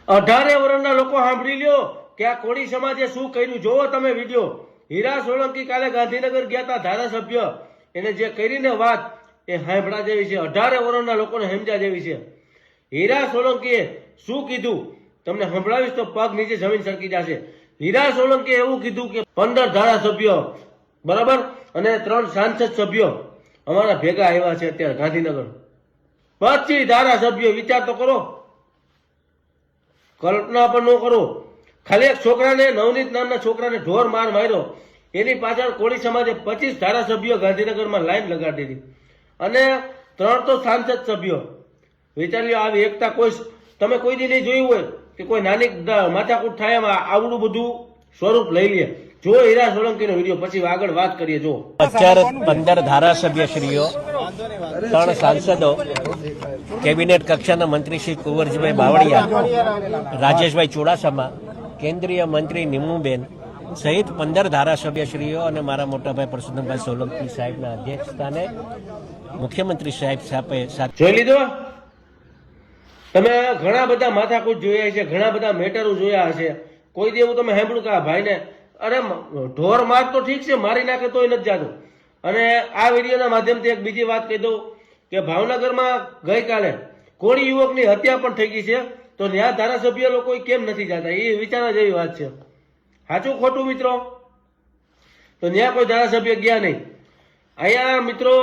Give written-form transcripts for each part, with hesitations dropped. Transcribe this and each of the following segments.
18 વર્ષના લોકો સાંભળી લ્યો કે આ કોળી સમાજે શું કર્યું. જોવો તમે વિડીયો. હીરા સોલંકી કાલે ગાંધીનગર ગયા હતા, ધારાસભ્ય એને જે કરીને વાત એ સાંભળા જેવી છે. 18 વર્ષના લોકોને સમજ્યા જેવી છે. હીરા સોલંકીએ શું કીધું તમને સંભળાવીશ તો પગ નીચે જમીન સરકી જશે. હીરા સોલંકીએ એવું કીધું કે 15 ધારાસભ્ય બરાબર અને 3 સાંસદ સભ્યો અમારા ભેગા આવ્યા છે અત્યારે ગાંધીનગર. 25 ધારાસભ્યો. વિચાર તો કરો, કલ્પના પણ ન કરો. ખાલી એક છોકરાને, નવનીત નામના છોકરાને ઢોર માર માર્યો, એની પાછળ કોળી સમાજે 25 ધારાસભ્યો ગાંધીનગરમાં લાઈન લગાડી દીધી અને 3 તો સાંસદ સભ્યો. વિચારી લો, આવી એકતા કોઈ તમે કોઈ દી નહીં જોયું હોય કે કોઈ નાની માથાકૂટ થાય એમાં આવડું બધું સ્વરૂપ લઈ લે. જો હીરા સોલંકીનો વિડીયો, પછી આગળ વાત કરીએ. જો અત્યારે 15 ધારાસભ્યશ્રીઓ, 3 સાંસદો, કેબિનેટ કક્ષાના મંત્રી શ્રી કુંવરજીભાઈ બાવળિયા, રાજેશભાઈ ચુડાસમા, કેન્દ્રીય મંત્રી નિમુબેન સહિત 15 ધારાસભ્યશ્રીઓ અને મારા મોટાભાઈ પરસોત્તમભાઈ સોલંકી સાહેબના અધ્યક્ષસ્થાને મુખ્યમંત્રી સાહેબ સાથે જોઈ લીધો. તમે ઘણા બધા માથાકૂટ જોયા છે, ઘણા બધા મેટરો જોયા હશે. કોઈ દી એવું તમે સાંભળ્યું કે આ ભાઈને અરે ઢોર માર તો ઠીક છે, મારી નાખે તોય નથી જાતું. અને આ વિડીયોના માધ્યમથી એક બીજી વાત કહી દઉં કે ભાવનગરમાં ગઈકાલે કોળી યુવકની હત્યા પણ થઈ ગઈ છે. તો ત્યાં ધારાસભ્ય લોકો કેમ નથી જતા, એ વિચારવા જેવી વાત છે. સાચું ખોટું મિત્રો? તો ત્યાં કોઈ ધારાસભ્ય ગયા નહીં. અહીંયા મિત્રો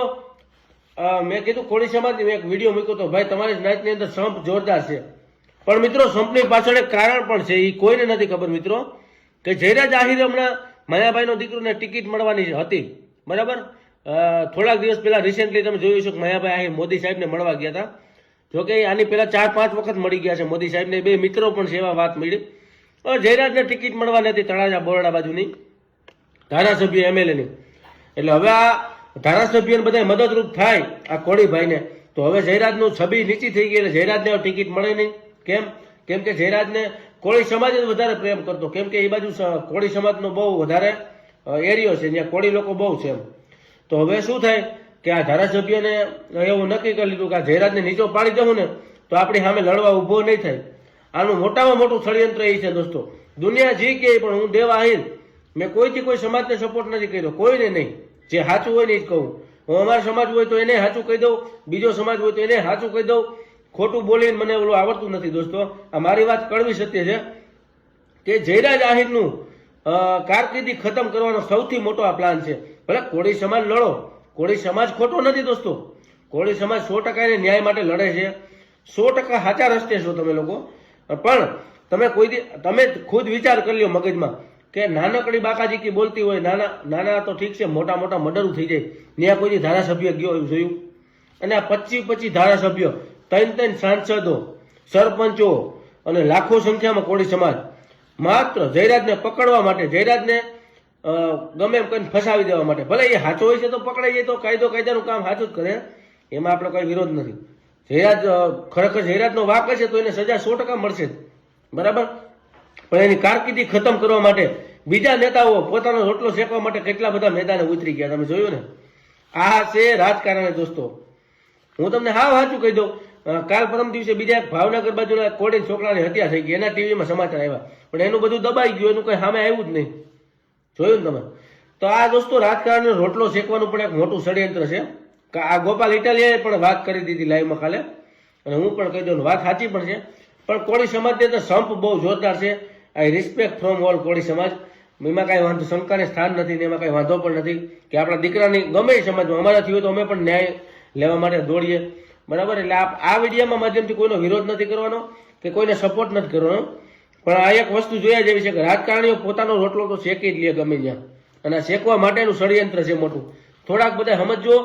મેં કીધું કોળી સમાજની એક વિડીયો મૂક્યો તો ભાઈ તમારી નાચની અંદર સંપ જોરદાર છે. પણ મિત્રો સંપની પાછળ એક કારણ પણ છે, એ કોઈને નથી ખબર મિત્રો. કે જયરાજ આહિર હમણાં માયાભાઈનો દીકરોને ટિકિટ મળવાની હતી બરાબર. થોડાક દિવસ પહેલા રિસેન્ટલી તમે જોયું છે કે માયાભાઈ આહિર મોદી સાહેબને મળવા ગયા હતા. જોકે આની પહેલા 4-5 વખત મળી ગયા છે મોદી સાહેબને. 2 મિત્રો પણ છે, એવા વાત મળી. જયરાજને ટિકિટ મળવાની હતી તળાજા બોરડા બાજુની, ધારાસભ્ય MLA ની. એટલે હવે આ ધારાસભ્યને બધા મદદરૂપ થાય આ કોળીભાઈને, તો હવે જયરાજનું છબી નીચી થઈ ગઈ. એટલે જયરાજને ટિકિટ મળે નહીં. કેમ કે જયરાજને કોળી સમાજ જ વધારે પ્રેમ કરતો. કેમ કે એ બાજુ કોળી સમાજનો બહુ વધારે એરિયો છે, ત્યાં કોળી લોકો બહુ છે એમ. તો હવે શું થાય કે આ ધારાસભ્યને એવું નક્કી કરી લીધું કે આ જયરાજને નીચો પાડી દઉં ને તો આપણી સામે લડવા ઊભો નહીં થાય. આનું મોટામાં મોટું ષડયંત્ર એ છે દોસ્તો. દુનિયા જી કે પણ હું દેવા આહિર મેં કોઈથી કોઈ સમાજને સપોર્ટ નથી કર્યો, કોઈને નહીં. જે સાચું હોય ને એ જ કહું. હું અમારા સમાજ હોય તો એને સાચું કહી દઉં, બીજો સમાજ હોય તો એને સાચું કહી દઉં. ખોટું બોલીને મને ઓલું આવડતું નથી દોસ્તો. આ મારી વાત કડવી સત્ય છે કે જયરાજ આહિરનું કારકિર્દી ખતમ કરવાનો સૌથી મોટો આ પ્લાન છે. ભલે કોળી સમાજ લડો, કોળી સમાજ ખોટો નથી દોસ્તો. કોળી સમાજ 100% એને ન્યાય માટે લડે છે. 100% સાચા રસ્તે છો તમે લોકો. પણ તમે તમે ખુદ વિચાર કરી લો મગજમાં કે નાનકડી બાકાજી કી બોલતી હોય. નાના તો ઠીક છે, મોટા મોટા મર્ડર થઈ જાય. ત્યાં કોઈ ધારાસભ્ય ગયો એવું જોયું? અને આ 25 ધારાસભ્યો, 3 સાંસદો, સરપંચો અને લાખો સંખ્યામાં કોળી સમાજ માત્ર જયરાજને પકડવા માટે, જયરાજને ગમે એમ કરીને ફસાવી દેવા માટે. ભલે એ સાચો હોય છે તો પકડાઈ જાય તો કાયદાનું કામ સાચું જ કરે, એમાં આપણો કોઈ વિરોધ નથી. જયરાજ ખરેખર જયરાજનો વાંક હશે તો એને સજા 100% મળશે બરાબર. પણ એની કારકિર્દી ખતમ કરવા માટે બીજા નેતાઓ પોતાનો રોટલો શેકવા માટે કેટલા બધા મેદાને ઉતરી ગયા, તમે જોયું ને. આ છે રાજકારણ દોસ્તો. હું તમને હાવ સાચું કહી દઉં, કાલ પરમ દિવસે બીજા ભાવનગર બાજુના કોળી છોકરાની હત્યા થઈ ગઈ. એના ટીવીમાં સમાચાર આવ્યા, પણ એનું બધું દબાઈ ગયું, એનું કઈ સામે આવ્યું જ નહીં. જોયું ને તમે? તો આ દોસ્તો રાજકારણનો રોટલો શેકવાનું પણ એક મોટું ષડયંત્ર છે. આ ગોપાલ ઇટાલિયાએ પણ વાત કરી દીધી લાઈવમાં કાલે, અને હું પણ કહી દઉં વાત સાચી પણ છે. પણ કોળી સમાજની અંદર સંપ બહુ જોરદાર છે. આઈ રિસ્પેક્ટ ફ્રોમ ઓલ કોળી સમાજ. એમાં કાંઈ વાંધો, શંકાને સ્થાન નથી ને એમાં કાંઈ વાંધો પણ નથી કે આપણા દીકરાની ગમે એ સમાજમાં અમારાથી હોય તો અમે પણ ન્યાય લેવા માટે દોડીએ બરાબર. એટલે આ વિડીયોમાં માધ્યમથી કોઈનો વિરોધ નથી કરવાનો કે કોઈને સપોર્ટ નથી કરવાનો. પણ આ એક વસ્તુ જોયા જેવી છે કે રાજકારણીઓ પોતાનો રોટલો તો શેકી જ લે ગમે ત્યાં, અને શેકવા માટેનું ષડયંત્ર છે મોટું. થોડાક બધા સમજો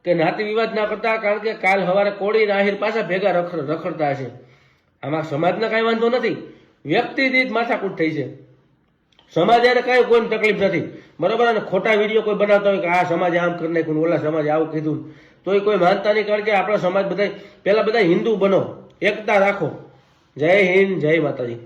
કે નાતી વિવાદ ના કરતા, કારણ કે કાલ સવારે કોળી આહિર પાછા ભેગા રખડતા હશે. આમાં સમાજને કાંઈ વાંધો નથી, વ્યક્તિ દીઠ માથાકૂટ થઈ છે. સમાજ યારે કાંઈ કોઈને તકલીફ નથી બરાબર. અને ખોટા વિડીયો કોઈ બનાવતા હોય કે આ સમાજે આમ કરી નાખ્યું, ઓલા સમાજે આવું કીધું, તો એ કોઈ માનતા નહીં. કારણ કે આપણા સમાજ બધા પહેલા બધા હિન્દુ બનો, એકતા રાખો. જય હિન્દ, જય માતાજી.